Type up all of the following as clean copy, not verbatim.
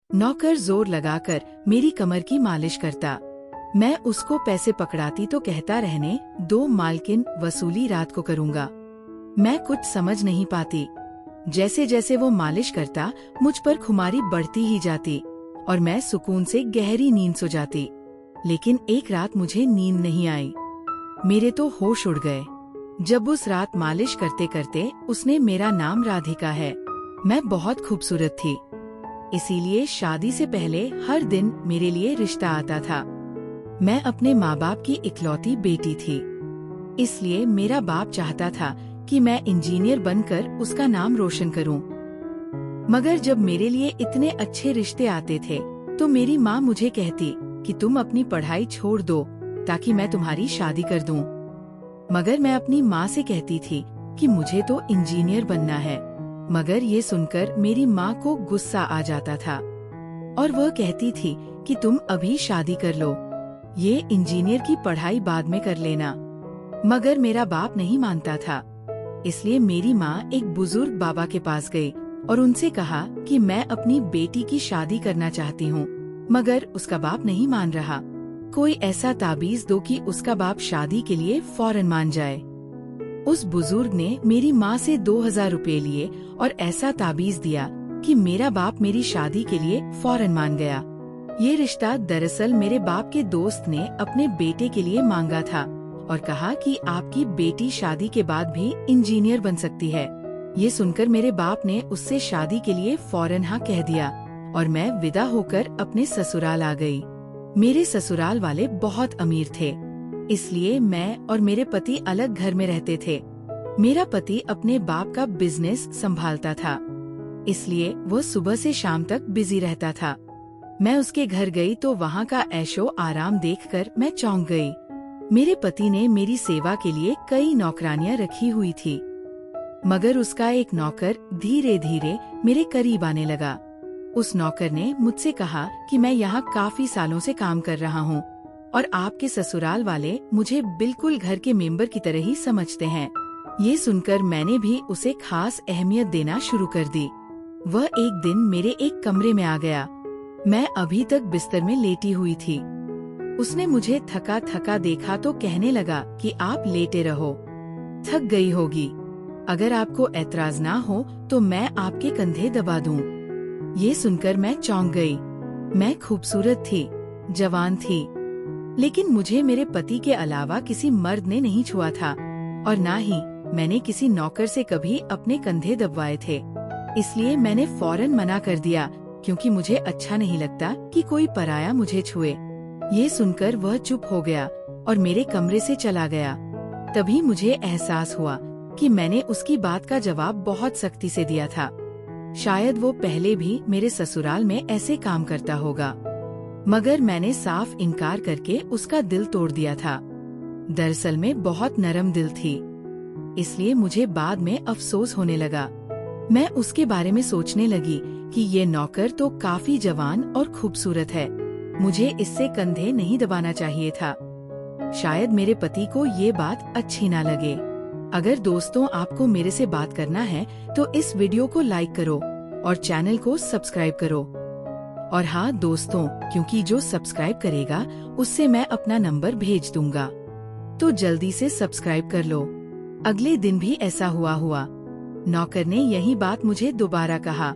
नौकर जोर लगाकर मेरी कमर की मालिश करता। मैं उसको पैसे पकड़ाती तो कहता रहने दो मालकिन, वसूली रात को करूँगा। मैं कुछ समझ नहीं पाती। जैसे जैसे वो मालिश करता मुझ पर खुमारी बढ़ती ही जाती और मैं सुकून से गहरी नींद सो जाती। लेकिन एक रात मुझे नींद नहीं आई। मेरे तो होश उड़ गए जब उस रात मालिश करते करते उसने मेरा नाम राधिका है। मैं बहुत खूबसूरत थी, इसीलिए शादी से पहले हर दिन मेरे लिए रिश्ता आता था। मैं अपने माँ बाप की इकलौती बेटी थी, इसलिए मेरा बाप चाहता था कि मैं इंजीनियर बनकर उसका नाम रोशन करूं। मगर जब मेरे लिए इतने अच्छे रिश्ते आते थे तो मेरी माँ मुझे कहती कि तुम अपनी पढ़ाई छोड़ दो ताकि मैं तुम्हारी शादी कर दूं। मगर मैं अपनी माँ से कहती थी कि मुझे तो इंजीनियर बनना है। मगर ये सुनकर मेरी माँ को गुस्सा आ जाता था और वह कहती थी कि तुम अभी शादी कर लो, ये इंजीनियर की पढ़ाई बाद में कर लेना। मगर मेरा बाप नहीं मानता था, इसलिए मेरी माँ एक बुजुर्ग बाबा के पास गई और उनसे कहा कि मैं अपनी बेटी की शादी करना चाहती हूँ। मगर उसका बाप नहीं मान रहा। कोई ऐसा ताबीज दो कि उसका बाप शादी के लिए फौरन मान जाए। उस बुजुर्ग ने मेरी माँ से 2000 रुपए लिए और ऐसा ताबीज दिया कि मेरा बाप मेरी शादी के लिए फौरन मान गया। ये रिश्ता दरअसल मेरे बाप के दोस्त ने अपने बेटे के लिए मांगा था और कहा कि आपकी बेटी शादी के बाद भी इंजीनियर बन सकती है। ये सुनकर मेरे बाप ने उससे शादी के लिए फौरन हाँ कह दिया और मैं विदा होकर अपने ससुराल आ गई। मेरे ससुराल वाले बहुत अमीर थे, इसलिए मैं और मेरे पति अलग घर में रहते थे। मेरा पति अपने बाप का बिजनेस संभालता था, इसलिए वो सुबह से शाम तक बिजी रहता था। मैं उसके घर गई तो वहाँ का ऐशो आराम देखकर मैं चौंक गई। मेरे पति ने मेरी सेवा के लिए कई नौकरानियां रखी हुई थी, मगर उसका एक नौकर धीरे धीरे मेरे करीब आने लगा। उस नौकर ने मुझसे कहा कि मैं यहाँ काफी सालों से काम कर रहा हूँ और आपके ससुराल वाले मुझे बिल्कुल घर के मेंबर की तरह ही समझते हैं। ये सुनकर मैंने भी उसे खास अहमियत देना शुरू कर दी। वह एक दिन मेरे एक कमरे में आ गया। मैं अभी तक बिस्तर में लेटी हुई थी। उसने मुझे थका थका देखा तो कहने लगा कि आप लेटे रहो, थक गई होगी। अगर आपको ऐतराज ना हो तो मैं आपके कंधे दबा दूं। ये सुनकर मैं चौंक गई। मैं खूबसूरत थी, जवान थी, लेकिन मुझे मेरे पति के अलावा किसी मर्द ने नहीं छुआ था और ना ही मैंने किसी नौकर से कभी अपने कंधे दबवाए थे। इसलिए मैंने फौरन मना कर दिया, क्योंकि मुझे अच्छा नहीं लगता कि कोई पराया मुझे छुए। ये सुनकर वह चुप हो गया और मेरे कमरे से चला गया। तभी मुझे एहसास हुआ कि मैंने उसकी बात का जवाब बहुत सख्ती से दिया था। शायद वो पहले भी मेरे ससुराल में ऐसे काम करता होगा, मगर मैंने साफ इनकार करके उसका दिल तोड़ दिया था। दरअसल मैं बहुत नरम दिल थी, इसलिए मुझे बाद में अफसोस होने लगा। मैं उसके बारे में सोचने लगी कि ये नौकर तो काफी जवान और खूबसूरत है, मुझे इससे कंधे नहीं दबाना चाहिए था। शायद मेरे पति को ये बात अच्छी ना लगे। अगर दोस्तों आपको मेरे से बात करना है तो इस वीडियो को लाइक करो और चैनल को सब्सक्राइब करो। और हाँ दोस्तों, क्योंकि जो सब्सक्राइब करेगा उससे मैं अपना नंबर भेज दूंगा, तो जल्दी से सब्सक्राइब कर लो। अगले दिन भी ऐसा हुआ। नौकर ने यही बात मुझे दोबारा कहा।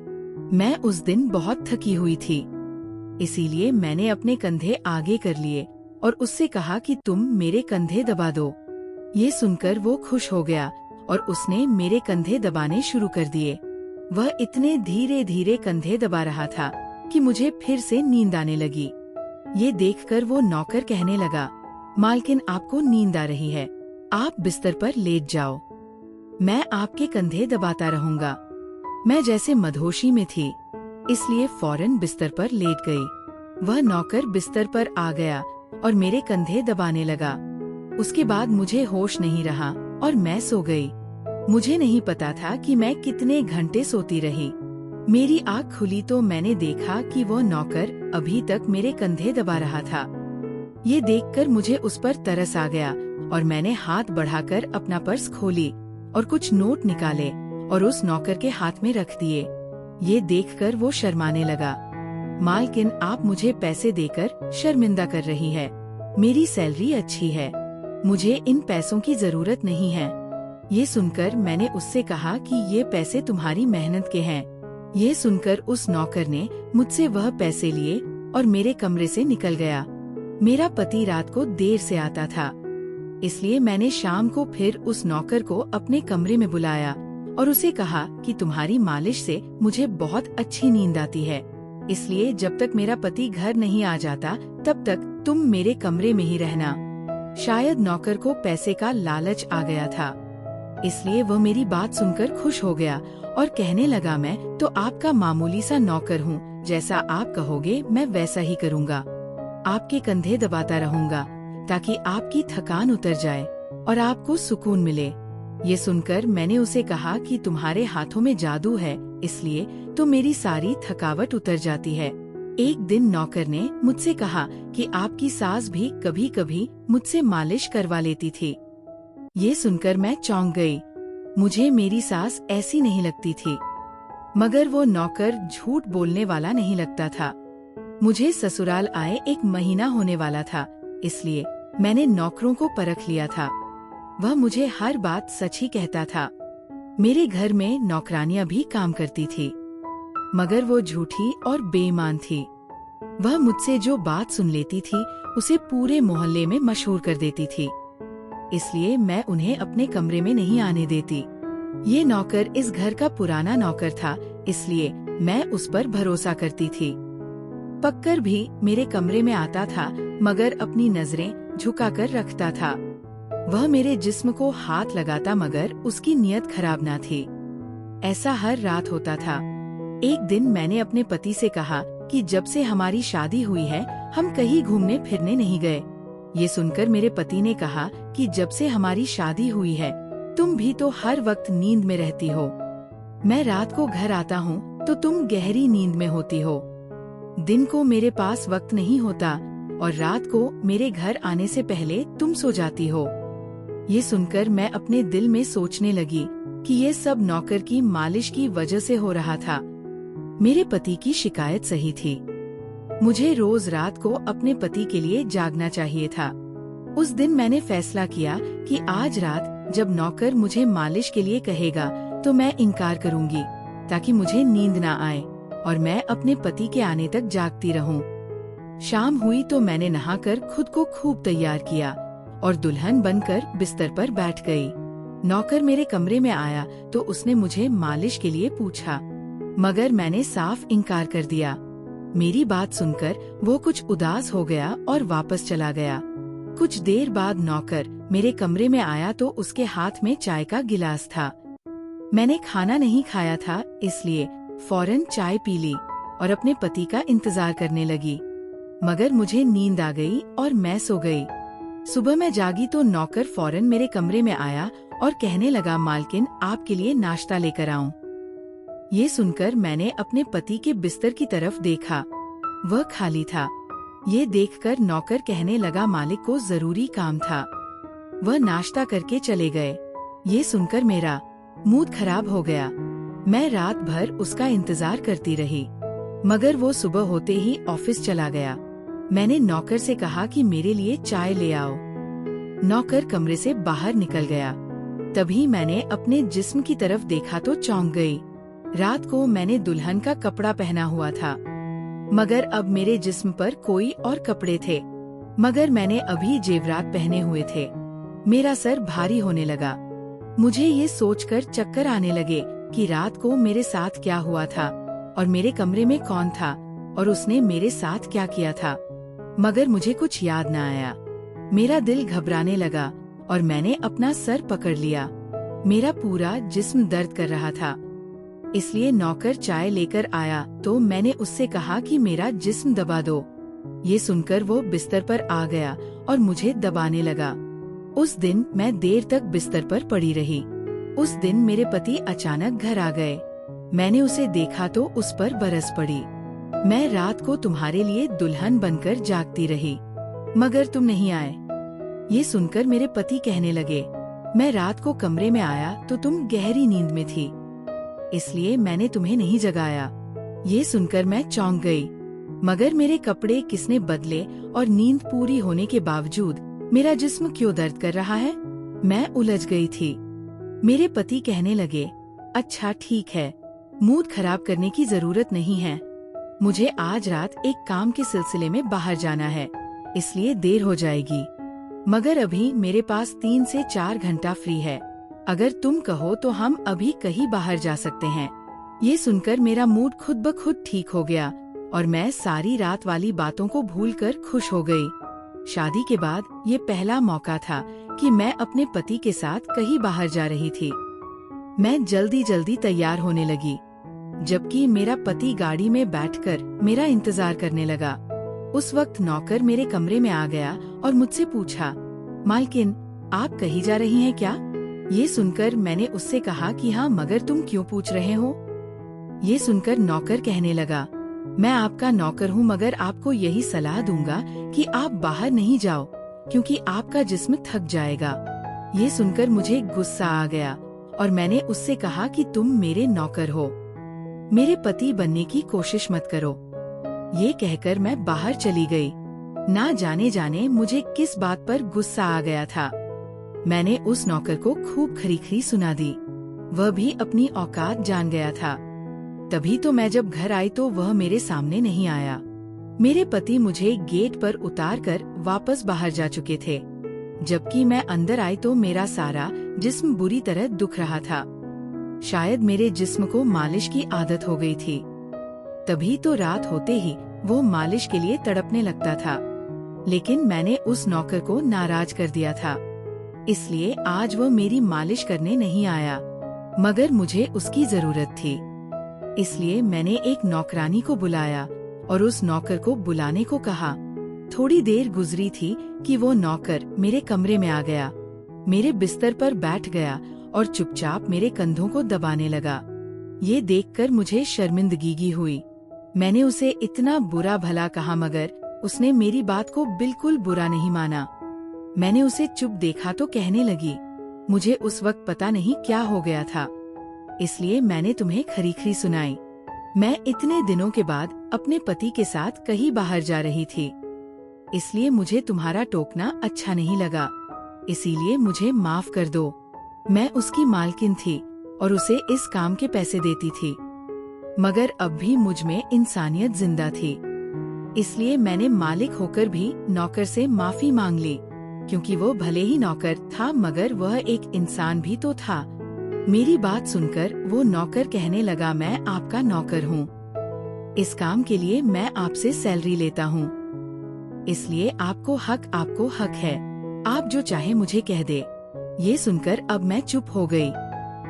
मैं उस दिन बहुत थकी हुई थी, इसीलिए मैंने अपने कंधे आगे कर लिए और उससे कहा कि तुम मेरे कंधे दबा दो। ये सुनकर वो खुश हो गया और उसने मेरे कंधे दबाने शुरू कर दिए। वह इतने धीरे धीरे कंधे दबा रहा था कि मुझे फिर से नींद आने लगी। ये देखकर वो नौकर कहने लगा, मालकिन आपको नींद आ रही है, आप बिस्तर पर लेट जाओ, मैं आपके कंधे दबाता रहूंगा। मैं जैसे मदहोशी में थी, इसलिए फौरन बिस्तर पर लेट गई। वह नौकर बिस्तर पर आ गया और मेरे कंधे दबाने लगा। उसके बाद मुझे होश नहीं रहा और मैं सो गई। मुझे नहीं पता था कि मैं कितने घंटे सोती रही। मेरी आँख खुली तो मैंने देखा कि वो नौकर अभी तक मेरे कंधे दबा रहा था। ये देखकर मुझे उस पर तरस आ गया और मैंने हाथ बढ़ाकर अपना पर्स खोली और कुछ नोट निकाले और उस नौकर के हाथ में रख दिए। ये देखकर वो शर्माने लगा। मालकिन, आप मुझे पैसे देकर शर्मिंदा कर रही है। मेरी सैलरी अच्छी है, मुझे इन पैसों की जरूरत नहीं है। ये सुनकर मैंने उससे कहा कि ये पैसे तुम्हारी मेहनत के हैं। ये सुनकर उस नौकर ने मुझसे वह पैसे लिए और मेरे कमरे से निकल गया। मेरा पति रात को देर से आता था, इसलिए मैंने शाम को फिर उस नौकर को अपने कमरे में बुलाया और उसे कहा कि तुम्हारी मालिश से मुझे बहुत अच्छी नींद आती है, इसलिए जब तक मेरा पति घर नहीं आ जाता तब तक तुम मेरे कमरे में ही रहना। शायद नौकर को पैसे का लालच आ गया था, इसलिए वह मेरी बात सुनकर खुश हो गया और कहने लगा, मैं तो आपका मामूली सा नौकर हूँ, जैसा आप कहोगे मैं वैसा ही करूँगा। आपके कंधे दबाता रहूँगा ताकि आपकी थकान उतर जाए और आपको सुकून मिले। ये सुनकर मैंने उसे कहा कि तुम्हारे हाथों में जादू है, इसलिए तो मेरी सारी थकावट उतर जाती है। एक दिन नौकर ने मुझसे कहा कि आपकी सास भी कभी कभी मुझसे मालिश करवा लेती थी। ये सुनकर मैं चौंक गई। मुझे मेरी सास ऐसी नहीं लगती थी, मगर वो नौकर झूठ बोलने वाला नहीं लगता था। मुझे ससुराल आए 1 महीना होने वाला था, इसलिए मैंने नौकरों को परख लिया था। वह मुझे हर बात सच ही कहता था। मेरे घर में नौकरानियां भी काम करती थी, मगर वो झूठी और बेईमान थी। वह मुझसे जो बात सुन लेती थी उसे पूरे मोहल्ले में मशहूर कर देती थी, इसलिए मैं उन्हें अपने कमरे में नहीं आने देती। ये नौकर इस घर का पुराना नौकर था, इसलिए मैं उस पर भरोसा करती थी। पक्कर भी मेरे कमरे में आता था, मगर अपनी नजरें झुकाकर रखता था। वह मेरे जिस्म को हाथ लगाता, मगर उसकी नियत खराब ना थी। ऐसा हर रात होता था। एक दिन मैंने अपने पति से कहा कि जब से हमारी शादी हुई है हम कहीं घूमने फिरने नहीं गए। ये सुनकर मेरे पति ने कहा कि जब से हमारी शादी हुई है तुम भी तो हर वक्त नींद में रहती हो। मैं रात को घर आता हूँ तो तुम गहरी नींद में होती हो। दिन को मेरे पास वक्त नहीं होता और रात को मेरे घर आने से पहले तुम सो जाती हो। ये सुनकर मैं अपने दिल में सोचने लगी कि ये सब नौकर की मालिश की वजह से हो रहा था। मेरे पति की शिकायत सही थी। मुझे रोज रात को अपने पति के लिए जागना चाहिए था। उस दिन मैंने फैसला किया कि आज रात जब नौकर मुझे मालिश के लिए कहेगा तो मैं इनकार करूंगी, ताकि मुझे नींद ना आए और मैं अपने पति के आने तक जागती रहूं। शाम हुई तो मैंने नहाकर खुद को खूब तैयार किया और दुल्हन बनकर बिस्तर पर बैठ गई। नौकर मेरे कमरे में आया तो उसने मुझे मालिश के लिए पूछा, मगर मैंने साफ इनकार कर दिया। मेरी बात सुनकर वो कुछ उदास हो गया और वापस चला गया। कुछ देर बाद नौकर मेरे कमरे में आया तो उसके हाथ में चाय का गिलास था। मैंने खाना नहीं खाया था, इसलिए फौरन चाय पी ली और अपने पति का इंतजार करने लगी, मगर मुझे नींद आ गई और मैं सो गई। सुबह मैं जागी तो नौकर फौरन मेरे कमरे में आया और कहने लगा, मालकिन आपके लिए नाश्ता लेकर आऊं। ये सुनकर मैंने अपने पति के बिस्तर की तरफ देखा, वह खाली था। ये देखकर नौकर कहने लगा, मालिक को जरूरी काम था। वह नाश्ता करके चले गए। ये सुनकर मेरा मूड खराब हो गया। मैं रात भर उसका इंतजार करती रही, मगर वो सुबह होते ही ऑफिस चला गया। मैंने नौकर से कहा कि मेरे लिए चाय ले आओ। नौकर कमरे से बाहर निकल गया। तभी मैंने अपने जिस्म की तरफ देखा तो चौंक गई। रात को मैंने दुल्हन का कपड़ा पहना हुआ था, मगर अब मेरे जिस्म पर कोई और कपड़े थे, मगर मैंने अभी जेवरात पहने हुए थे। मेरा सर भारी होने लगा। मुझे ये सोचकर चक्कर आने लगे कि रात को मेरे साथ क्या हुआ था और मेरे कमरे में कौन था और उसने मेरे साथ क्या किया था, मगर मुझे कुछ याद न आया। मेरा दिल घबराने लगा और मैंने अपना सर पकड़ लिया। मेरा पूरा जिस्म दर्द कर रहा था, इसलिए नौकर चाय लेकर आया तो मैंने उससे कहा कि मेरा जिस्म दबा दो। ये सुनकर वो बिस्तर पर आ गया और मुझे दबाने लगा। उस दिन मैं देर तक बिस्तर पर पड़ी रही। उस दिन मेरे पति अचानक घर आ गए। मैंने उसे देखा तो उस पर बरस पड़ी। मैं रात को तुम्हारे लिए दुल्हन बनकर जागती रही, मगर तुम नहीं आए। ये सुनकर मेरे पति कहने लगे, मैं रात को कमरे में आया तो तुम गहरी नींद में थी, इसलिए मैंने तुम्हें नहीं जगाया। ये सुनकर मैं चौंक गई। मगर मेरे कपड़े किसने बदले और नींद पूरी होने के बावजूद मेरा जिस्म क्यों दर्द कर रहा है? मैं उलझ गई थी। मेरे पति कहने लगे, अच्छा ठीक है, मूड खराब करने की जरूरत नहीं है। मुझे आज रात एक काम के सिलसिले में बाहर जाना है, इसलिए देर हो जाएगी। मगर अभी मेरे पास 3 से 4 घंटा फ्री है। अगर तुम कहो तो हम अभी कहीं बाहर जा सकते हैं। ये सुनकर मेरा मूड खुद ब खुद ठीक हो गया और मैं सारी रात वाली बातों को भूलकर खुश हो गई। शादी के बाद ये पहला मौका था कि मैं अपने पति के साथ कहीं बाहर जा रही थी। मैं जल्दी जल्दी तैयार होने लगी, जबकि मेरा पति गाड़ी में बैठकर मेरा इंतजार करने लगा। उस वक्त नौकर मेरे कमरे में आ गया और मुझसे पूछा, मालकिन आप कहीं जा रही हैं क्या? ये सुनकर मैंने उससे कहा कि हाँ, मगर तुम क्यों पूछ रहे हो? ये सुनकर नौकर कहने लगा, मैं आपका नौकर हूँ, मगर आपको यही सलाह दूंगा कि आप बाहर नहीं जाओ, क्योंकि आपका जिस्म थक जाएगा। ये सुनकर मुझे गुस्सा आ गया और मैंने उससे कहा कि तुम मेरे नौकर हो, मेरे पति बनने की कोशिश मत करो। ये कहकर मैं बाहर चली गई। ना जाने जाने मुझे किस बात पर गुस्सा आ गया था। मैंने उस नौकर को खूब खरी सुना दी। वह भी अपनी औकात जान गया था। तभी तो मैं जब घर आई तो वह मेरे सामने नहीं आया। मेरे पति मुझे गेट पर उतारकर वापस बाहर जा चुके थे, जबकि मैं अंदर आई तो मेरा सारा जिस्म बुरी तरह दुख रहा था। शायद मेरे जिस्म को मालिश की आदत हो गई थी। तभी तो रात होते ही वो मालिश के लिए तड़पने लगता था। लेकिन मैंने उस नौकर को नाराज कर दिया था, इसलिए आज वो मेरी मालिश करने नहीं आया, मगर मुझे उसकी जरूरत थी। इसलिए मैंने एक नौकरानी को बुलाया और उस नौकर को बुलाने को कहा। थोड़ी देर गुजरी थी कि वो नौकर मेरे कमरे में आ गया, मेरे बिस्तर पर बैठ गया और चुपचाप मेरे कंधों को दबाने लगा। ये देखकर मुझे शर्मिंदगी हुई। मैंने उसे इतना बुरा भला कहा, मगर उसने मेरी बात को बिल्कुल बुरा नहीं माना। मैंने उसे चुप देखा तो कहने लगी, मुझे उस वक्त पता नहीं क्या हो गया था, इसलिए मैंने तुम्हें खरी सुनाई। मैं इतने दिनों के बाद अपने पति के साथ कहीं बाहर जा रही थी, इसलिए मुझे तुम्हारा टोकना अच्छा नहीं लगा, इसीलिए मुझे माफ कर दो। मैं उसकी मालकिन थी और उसे इस काम के पैसे देती थी, मगर अब भी मुझ में इंसानियत जिंदा थी। इसलिए मैंने मालिक होकर भी नौकर से माफी मांग ली, क्योंकि वो भले ही नौकर था मगर वह एक इंसान भी तो था। मेरी बात सुनकर वो नौकर कहने लगा, मैं आपका नौकर हूँ, इस काम के लिए मैं आपसे सैलरी लेता हूँ, इसलिए आपको हक है, आप जो चाहे मुझे कह दे। ये सुनकर अब मैं चुप हो गई,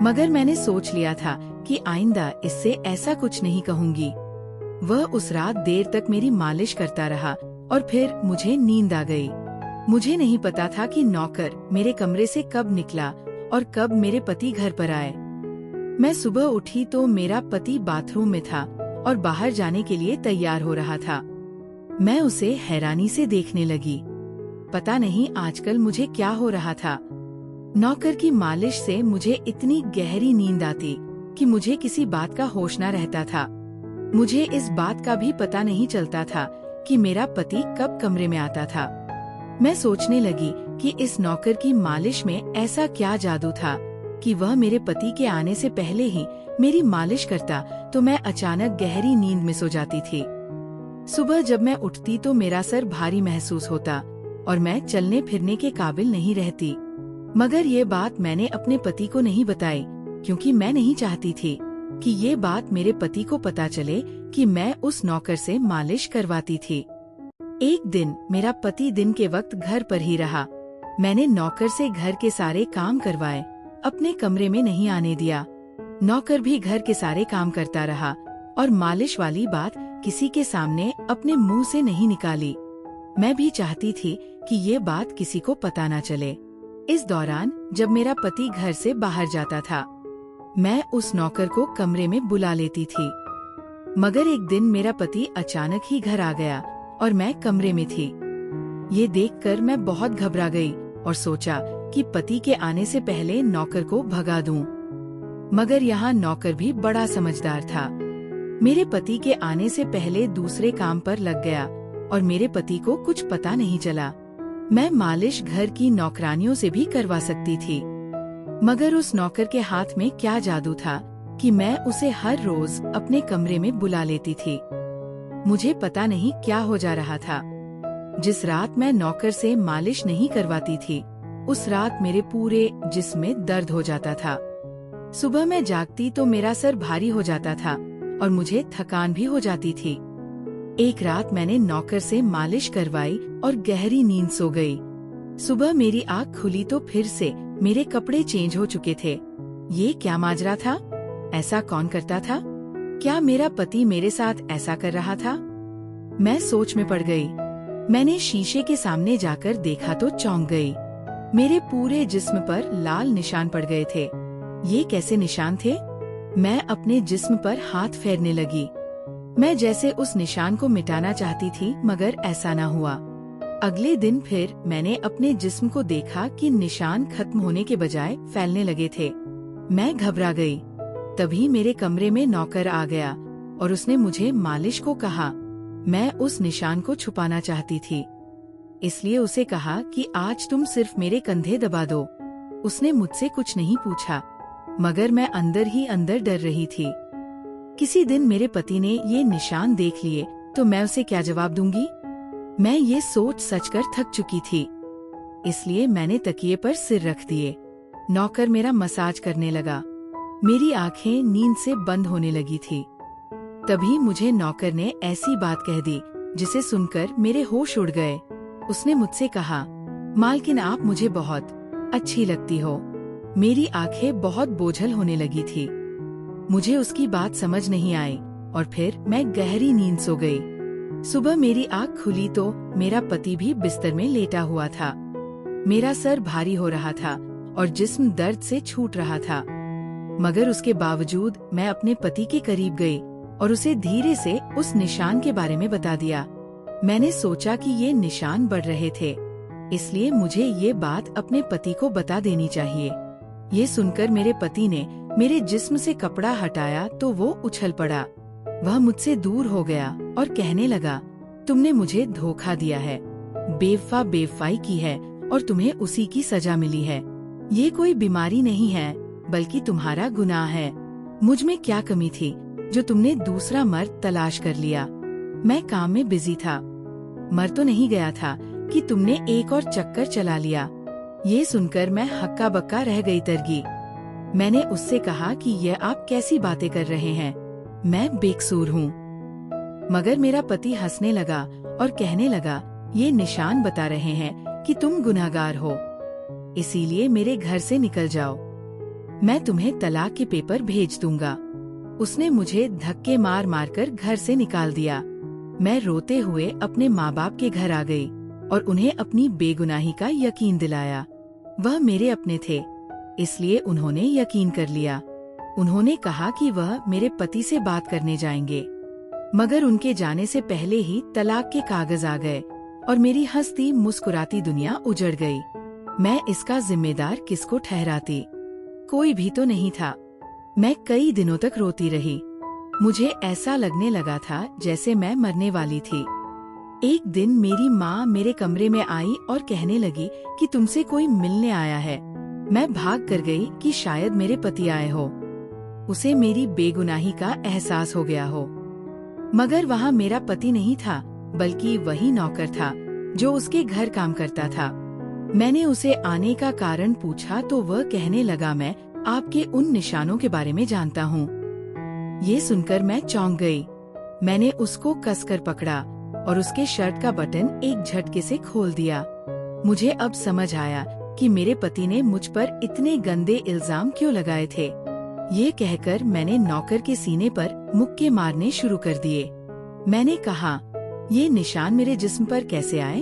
मगर मैंने सोच लिया था कि आइंदा इससे ऐसा कुछ नहीं कहूँगी। वह उस रात देर तक मेरी मालिश करता रहा और फिर मुझे नींद आ गई। मुझे नहीं पता था कि नौकर मेरे कमरे से कब निकला और कब मेरे पति घर पर आए। मैं सुबह उठी तो मेरा पति बाथरूम में था और बाहर जाने के लिए तैयार हो रहा था। मैं उसे हैरानी से देखने लगी। पता नहीं आजकल मुझे क्या हो रहा था। नौकर की मालिश से मुझे इतनी गहरी नींद आती कि मुझे किसी बात का होश न रहता था। मुझे इस बात का भी पता नहीं चलता था कि मेरा पति कब कमरे में आता था। मैं सोचने लगी कि इस नौकर की मालिश में ऐसा क्या जादू था कि वह मेरे पति के आने से पहले ही मेरी मालिश करता तो मैं अचानक गहरी नींद में सो जाती थी। सुबह जब मैं उठती तो मेरा सर भारी महसूस होता और मैं चलने फिरने के काबिल नहीं रहती। मगर ये बात मैंने अपने पति को नहीं बताई, क्योंकि मैं नहीं चाहती थी कि ये बात मेरे पति को पता चले कि मैं उस नौकर से मालिश करवाती थी। एक दिन मेरा पति दिन के वक्त घर पर ही रहा। मैंने नौकर से घर के सारे काम करवाए, अपने कमरे में नहीं आने दिया। नौकर भी घर के सारे काम करता रहा और मालिश वाली बात किसी के सामने अपने मुंह से नहीं निकाली। मैं भी चाहती थी कि ये बात किसी को पता न चले। इस दौरान जब मेरा पति घर से बाहर जाता था, मैं उस नौकर को कमरे में बुला लेती थी। मगर एक दिन मेरा पति अचानक ही घर आ गया और मैं कमरे में थी। ये देखकर मैं बहुत घबरा गई और सोचा कि पति के आने से पहले नौकर को भगा दूं। मगर यहाँ नौकर भी बड़ा समझदार था। मेरे पति के आने से पहले दूसरे काम पर लग गया और मेरे पति को कुछ पता नहीं चला। मैं मालिश घर की नौकरानियों से भी करवा सकती थी, मगर उस नौकर के हाथ में क्या जादू था कि मैं उसे हर रोज अपने कमरे में बुला लेती थी। मुझे पता नहीं क्या हो जा रहा था। जिस रात मैं नौकर से मालिश नहीं करवाती थी, उस रात मेरे पूरे जिस्म में दर्द हो जाता था। सुबह मैं जागती तो मेरा सर भारी हो जाता था और मुझे थकान भी हो जाती थी। एक रात मैंने नौकर से मालिश करवाई और गहरी नींद सो गई। सुबह मेरी आँख खुली तो फिर से मेरे कपड़े चेंज हो चुके थे। ये क्या माजरा था? ऐसा कौन करता था? क्या मेरा पति मेरे साथ ऐसा कर रहा था? मैं सोच में पड़ गई। मैंने शीशे के सामने जाकर देखा तो चौंक गई। मेरे पूरे जिस्म पर लाल निशान पड़ गए थे। ये कैसे निशान थे? मैं अपने जिस्म पर हाथ फेरने लगी। मैं जैसे उस निशान को मिटाना चाहती थी, मगर ऐसा न हुआ। अगले दिन फिर मैंने अपने जिस्म को देखा कि निशान खत्म होने के बजाय फैलने लगे थे। मैं घबरा गई। तभी मेरे कमरे में नौकर आ गया और उसने मुझे मालिश को कहा। मैं उस निशान को छुपाना चाहती थी, इसलिए उसे कहा कि आज तुम सिर्फ मेरे कंधे दबा दो। उसने मुझसे कुछ नहीं पूछा, मगर मैं अंदर ही अंदर डर रही थी। किसी दिन मेरे पति ने ये निशान देख लिए तो मैं उसे क्या जवाब दूंगी? मैं ये सोच सच कर थक चुकी थी, इसलिए मैंने तकिए पर सिर रख दिए। नौकर मेरा मसाज करने लगा। मेरी आंखें नींद से बंद होने लगी थी। तभी मुझे नौकर ने ऐसी बात कह दी जिसे सुनकर मेरे होश उड़ गए। उसने मुझसे कहा, मालकिन आप मुझे बहुत अच्छी लगती हो। मेरी आंखें बहुत बोझल होने लगी थी। मुझे उसकी बात समझ नहीं आई और फिर मैं गहरी नींद सो गई। सुबह मेरी आँख खुली तो मेरा पति भी बिस्तर में लेटा हुआ था। मेरा सर भारी हो रहा था और जिस्म दर्द से छूट रहा था, मगर उसके बावजूद मैं अपने पति के करीब गई और उसे धीरे से उस निशान के बारे में बता दिया। मैंने सोचा कि ये निशान बढ़ रहे थे, इसलिए मुझे ये बात अपने पति को बता देनी चाहिए। ये सुनकर मेरे पति ने मेरे जिस्म से कपड़ा हटाया तो वो उछल पड़ा। वह मुझसे दूर हो गया और कहने लगा, तुमने मुझे धोखा दिया है, बेवफाई की है और तुम्हें उसी की सजा मिली है। ये कोई बीमारी नहीं है, बल्कि तुम्हारा गुनाह है। मुझ में क्या कमी थी जो तुमने दूसरा मर्द तलाश कर लिया? मैं काम में बिजी था, मर तो नहीं गया था कि तुमने एक और चक्कर चला लिया। ये सुनकर मैं हक्का बक्का रह गई तरगी। मैंने उससे कहा कि यह आप कैसी बातें कर रहे हैं, मैं बेकसूर हूँ। मगर मेरा पति हंसने लगा और कहने लगा, ये निशान बता रहे हैं कि तुम गुनहगार हो, इसीलिए मेरे घर से निकल जाओ। मैं तुम्हें तलाक के पेपर भेज दूंगा। उसने मुझे धक्के मार मार कर घर से निकाल दिया। मैं रोते हुए अपने माँ बाप के घर आ गई और उन्हें अपनी बेगुनाही का यकीन दिलाया। वह मेरे अपने थे, इसलिए उन्होंने यकीन कर लिया। उन्होंने कहा कि वह मेरे पति से बात करने जाएंगे, मगर उनके जाने से पहले ही तलाक के कागज आ गए और मेरी हंसती मुस्कुराती दुनिया उजड़ गई। मैं इसका जिम्मेदार किसको ठहराती? कोई भी तो नहीं था। मैं कई दिनों तक रोती रही। मुझे ऐसा लगने लगा था जैसे मैं मरने वाली थी। एक दिन मेरी माँ मेरे कमरे में आई और कहने लगी कि तुमसे कोई मिलने आया है। मैं भाग कर गई कि शायद मेरे पति आए हो, उसे मेरी बेगुनाही का एहसास हो गया हो। मगर वहाँ मेरा पति नहीं था, बल्कि वही नौकर था जो उसके घर काम करता था। मैंने उसे आने का कारण पूछा तो वह कहने लगा, मैं आपके उन निशानों के बारे में जानता हूँ। ये सुनकर मैं चौंक गई। मैंने उसको कसकर पकड़ा और उसके शर्ट का बटन एक झटके से खोल दिया। मुझे अब समझ आया कि मेरे पति ने मुझ पर इतने गंदे इल्जाम क्यों लगाए थे। ये कहकर मैंने नौकर के सीने पर मुक्के मारने शुरू कर दिए। मैंने कहा, ये निशान मेरे जिस्म पर कैसे आए?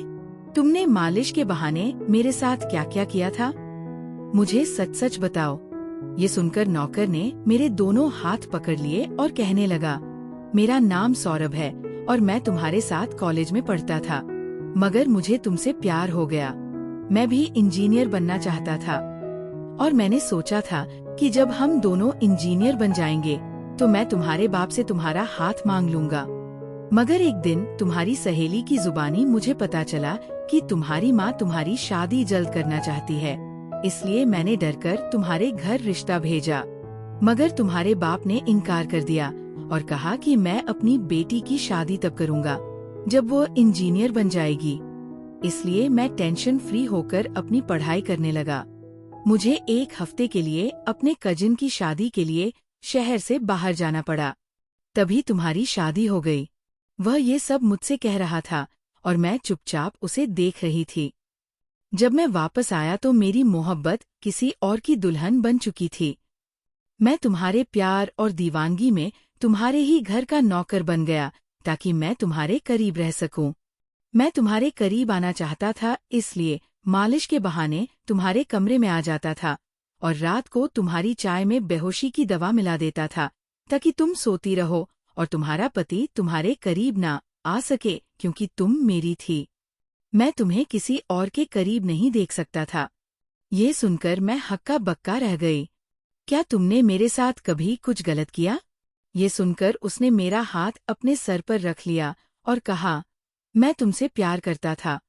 तुमने मालिश के बहाने मेरे साथ क्या क्या किया था? मुझे सच सच बताओ। ये सुनकर नौकर ने मेरे दोनों हाथ पकड़ लिए और कहने लगा, मेरा नाम सौरभ है और मैं तुम्हारे साथ कॉलेज में पढ़ता था, मगर मुझे तुमसे प्यार हो गया। मैं भी इंजीनियर बनना चाहता था और मैंने सोचा था कि जब हम दोनों इंजीनियर बन जाएंगे तो मैं तुम्हारे बाप से तुम्हारा हाथ मांग लूंगा। मगर एक दिन तुम्हारी सहेली की जुबानी मुझे पता चला कि तुम्हारी माँ तुम्हारी शादी जल्द करना चाहती है, इसलिए मैंने डरकर तुम्हारे घर रिश्ता भेजा। मगर तुम्हारे बाप ने इनकार कर दिया और कहा कि मैं अपनी बेटी की शादी तब करूंगा जब वो इंजीनियर बन जाएगी। इसलिए मैं टेंशन फ्री होकर अपनी पढ़ाई करने लगा। मुझे 1 हफ्ते के लिए अपने कजिन की शादी के लिए शहर से बाहर जाना पड़ा। तभी तुम्हारी शादी हो गई। वह ये सब मुझसे कह रहा था और मैं चुपचाप उसे देख रही थी। जब मैं वापस आया तो मेरी मोहब्बत किसी और की दुल्हन बन चुकी थी। मैं तुम्हारे प्यार और दीवानगी में तुम्हारे ही घर का नौकर बन गया ताकि मैं तुम्हारे करीब रह सकूं। मैं तुम्हारे करीब आना चाहता था, इसलिए मालिश के बहाने तुम्हारे कमरे में आ जाता था और रात को तुम्हारी चाय में बेहोशी की दवा मिला देता था ताकि तुम सोती रहो और तुम्हारा पति तुम्हारे करीब ना आ सके, क्योंकि तुम मेरी थी। मैं तुम्हें किसी और के करीब नहीं देख सकता था। ये सुनकर मैं हक्का बक्का रह गई। क्या तुमने मेरे साथ कभी कुछ गलत किया? ये सुनकर उसने मेरा हाथ अपने सर पर रख लिया और कहा, मैं तुमसे प्यार करता था,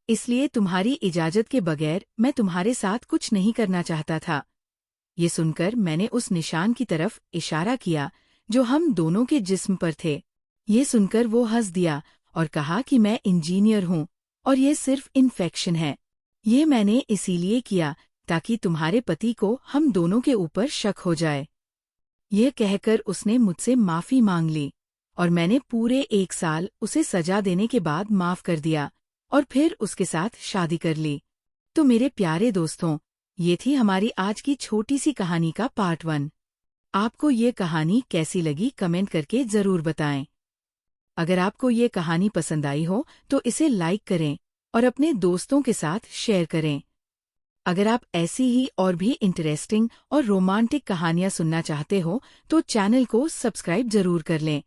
इसलिए तुम्हारी इजाजत के बगैर मैं तुम्हारे साथ कुछ नहीं करना चाहता था। ये सुनकर मैंने उस निशान की तरफ इशारा किया जो हम दोनों के जिस्म पर थे। ये सुनकर वो हंस दिया और कहा कि मैं इंजीनियर हूँ और ये सिर्फ इन्फेक्शन है। ये मैंने इसीलिए किया ताकि तुम्हारे पति को हम दोनों के ऊपर शक हो जाए। ये कहकर उसने मुझसे माफी मांग ली और मैंने पूरे 1 साल उसे सजा देने के बाद माफ कर दिया और फिर उसके साथ शादी कर ली। तो मेरे प्यारे दोस्तों, ये थी हमारी आज की छोटी सी कहानी का पार्ट 1। आपको ये कहानी कैसी लगी कमेंट करके जरूर बताएं। अगर आपको ये कहानी पसंद आई हो तो इसे लाइक करें और अपने दोस्तों के साथ शेयर करें। अगर आप ऐसी ही और भी इंटरेस्टिंग और रोमांटिक कहानियां सुनना चाहते हो तो चैनल को सब्सक्राइब जरूर कर लें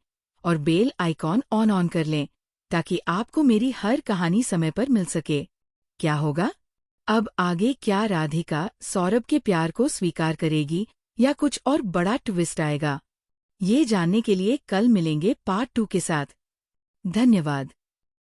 और बेल आइकॉन ऑन कर लें ताकि आपको मेरी हर कहानी समय पर मिल सके। क्या होगा? अब आगे क्या राधिका सौरभ के प्यार को स्वीकार करेगी या कुछ और बड़ा ट्विस्ट आएगा? ये जानने के लिए कल मिलेंगे पार्ट 2 के साथ। धन्यवाद।